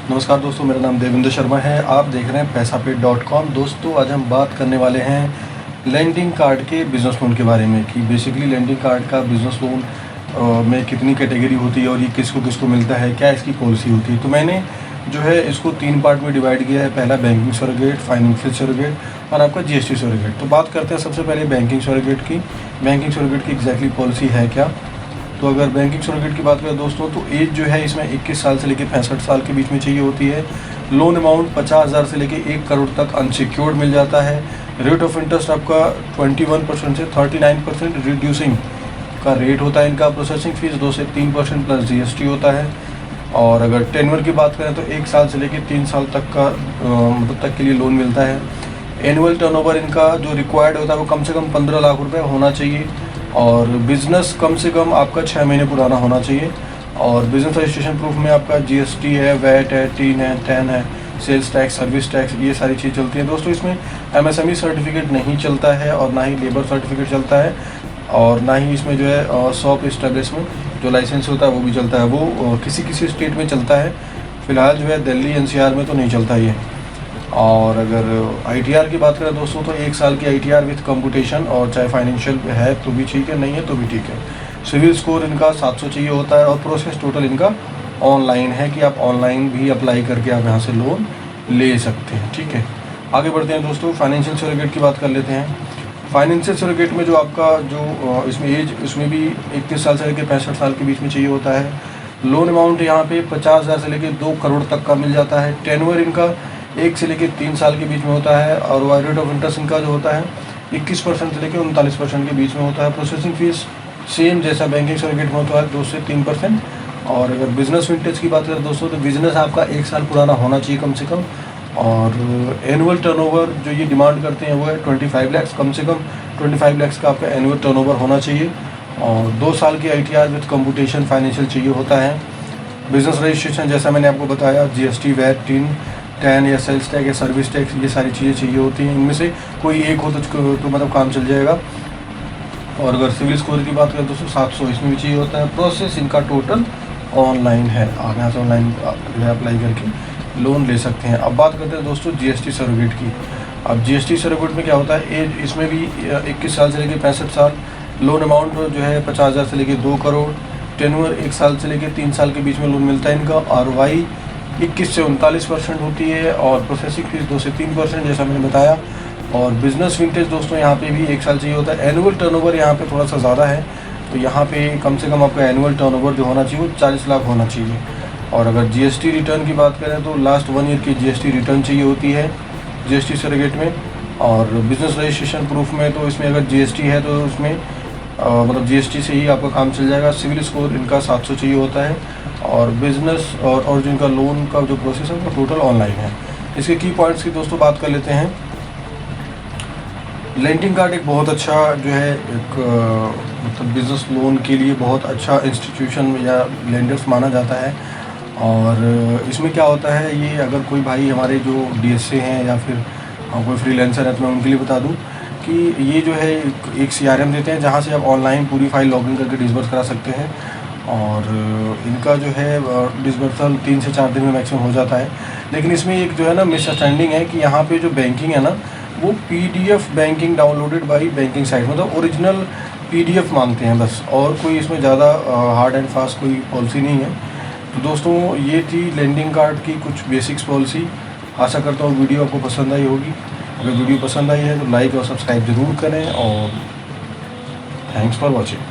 नमस्कार दोस्तों, मेरा नाम देवेंद्र शर्मा है। आप देख रहे हैं पैसापेड.com। दोस्तों, आज हम बात करने वाले हैं लेंडिंग कार्ड के बिज़नेस लोन के बारे में कि बेसिकली लेंडिंग कार्ड का बिज़नेस लोन में कितनी कैटेगरी होती है और ये किसको किसको मिलता है, क्या इसकी पॉलिसी होती है। तो मैंने जो है इसको 3 पार्ट में डिवाइड किया है। पहला बैंकिंग सरोगेट, फाइनेंशियल सरोगेट और आपका जीएसटी सरोगेट। तो बात करते हैं सबसे पहले बैंकिंग सरोगेट की। बैंकिंग सरोगेट की एग्जैक्टली पॉलिसी है क्या। तो अगर बैंकिंग सरोगेट की बात करें दोस्तों, तो एज जो है इसमें 21 साल से लेकर 65 साल के बीच में चाहिए होती है। लोन अमाउंट 50,000 से लेकर 1 करोड़ तक अनसिक्योर्ड मिल जाता है। रेट ऑफ इंटरेस्ट आपका 21% से 39% रिड्यूसिंग का रेट होता है इनका। प्रोसेसिंग फीस 2 से 3% प्लस जीएसटी होता है। और अगर टेन्योर की बात करें तो 1 साल से लेकर 3 साल तक का मतलब तक के लिए लोन मिलता है। एनुअल टर्नओवर इनका जो रिक्वायर्ड होता है वो कम से कम 15 लाख रुपए होना चाहिए। और बिज़नेस कम से कम आपका 6 महीने पुराना होना चाहिए। और बिज़नेस रजिस्ट्रेशन प्रूफ में आपका जीएसटी है, वैट है, टीन है, टैन है, सेल्स टैक्स, सर्विस टैक्स, ये सारी चीज़ चलती है। दोस्तों, इसमें एमएसएमई सर्टिफिकेट नहीं चलता है और ना ही लेबर सर्टिफिकेट चलता है और ना ही इसमें जो है शॉप इस्टेब्लिशमेंट जो लाइसेंस होता है वो भी चलता है। वो किसी किसी स्टेट में चलता है, फ़िलहाल जो है दिल्ली एनसीआर में तो नहीं चलता ये। और अगर आईटीआर की बात करें दोस्तों, तो 1 साल की आईटीआर विथ कंप्यूटेशन, और चाहे फाइनेंशियल है तो भी ठीक है, नहीं है तो भी ठीक है। सिविल स्कोर इनका 700 चाहिए होता है और प्रोसेस टोटल इनका ऑनलाइन है कि आप ऑनलाइन भी अप्लाई करके आप यहाँ से लोन ले सकते हैं। ठीक है, आगे बढ़ते हैं दोस्तों। फाइनेंशियल सरोगेट की बात कर लेते हैं। फाइनेंशियल सरोगेट में जो आपका जो इसमें एज, इसमें भी 31 साल से लेकर 65 साल के बीच में चाहिए होता है। लोन अमाउंट यहाँ पे 50,000 से लेकर 2 करोड़ तक का मिल जाता है। टेन्योर इनका 1 से लेकर 3 साल के बीच में होता है। और रेट ऑफ इंटरेस्ट इनका जो होता है 21% से लेकर 39% के बीच में होता है। प्रोसेसिंग फीस सेम जैसा बैंकिंग सरोगेट में होता है 2 से 3%। और अगर बिज़नेस विंटेज की बात करें दोस्तों, तो बिज़नेस आपका 1 साल पुराना होना चाहिए कम से कम। और एनुअल टर्नओवर जो ये डिमांड करते हैं वो है 25 लाख, कम से कम 25 लाख का आपका एनुअल टर्नओवर होना चाहिए। और 2 साल की आईटीआर विद कंप्यूटेशन फाइनेंशियल चाहिए होता है। बिज़नेस रजिस्ट्रेशन जैसा मैंने आपको बताया, जीएसटी, वैट, टीन, टैन या सेल्स टैक्स या सर्विस टैक्स, ये सारी चीज़ें चाहिए होती हैं। इनमें से कोई एक हो तो मतलब काम चल जाएगा। और अगर सिविल स्कोर की बात करें तो 700 इसमें भी चाहिए होता है। प्रोसेस इनका टोटल ऑनलाइन है, आप यहाँ से ऑनलाइन अप्लाई करके लोन ले सकते हैं। अब बात करते हैं दोस्तों जीएसटी सरोगेट की। अब जीएसटी सरोगेट में क्या होता है, एज इसमें भी 21 साल से लेकर 65 साल। लोन अमाउंट जो है 50,000 से लेकर 2 करोड़। टेन्योर 1 साल से लेकर 3 साल के बीच में लोन मिलता है इनका। आरओआई 21 से 39% होती है और प्रोसेसिंग फीस 2 से 3% जैसा मैंने बताया। और बिज़नेस विंटेज दोस्तों यहाँ पे भी 1 साल चाहिए होता है। एनुअल टर्नओवर यहाँ पे थोड़ा सा ज़्यादा है, तो यहाँ पे कम से कम आपका एनुअल टर्नओवर जो होना चाहिए वो 40 लाख होना चाहिए। और अगर जीएसटी रिटर्न की बात करें तो लास्ट 1 ईयर की जीएसटी रिटर्न चाहिए होती है जीएसटी सरोगेट में। और बिज़नेस रजिस्ट्रेशन प्रूफ में तो इसमें अगर जीएसटी है तो उसमें मतलब जीएसटी से ही आपका काम चल जाएगा। सिविल स्कोर इनका 700 चाहिए होता है। और बिज़नेस और जो इनका लोन का जो प्रोसेस है वो टोटल ऑनलाइन है। इसके की पॉइंट्स की दोस्तों बात कर लेते हैं। लेंडिंग कार्ड एक बहुत अच्छा जो है एक मतलब बिज़नेस लोन के लिए बहुत अच्छा इंस्टीट्यूशन या लेंडर्स माना जाता है। और इसमें क्या होता है, ये अगर कोई भाई हमारे जो डीएसए हैं या फिर कोई फ्रीलांसर है तो मैं उनके लिए बता दूं कि ये जो है एक सीआरएम देते हैं जहां से आप ऑनलाइन पूरी फाइल लॉगिन करके डिसबर्स करा सकते हैं। और इनका जो है डिसबर्सल 3 से 4 दिन में मैक्सिमम हो जाता है। लेकिन इसमें एक जो है ना मिसअंडरस्टैंडिंग है कि यहाँ पे जो बैंकिंग है ना वो PDF banking downloaded by banking site, मतलब ओरिजिनल पीडीएफ मांगते हैं बस, और कोई इसमें ज़्यादा हार्ड एंड फास्ट कोई पॉलिसी नहीं है। तो दोस्तों, ये थी लेंडिंग कार्ड की कुछ बेसिक्स पॉलिसी। आशा करता हूँ वीडियो आपको पसंद आई होगी। अगर वीडियो पसंद आई है तो लाइक और सब्सक्राइब ज़रूर करें। और थैंक्स फॉर वॉचिंग।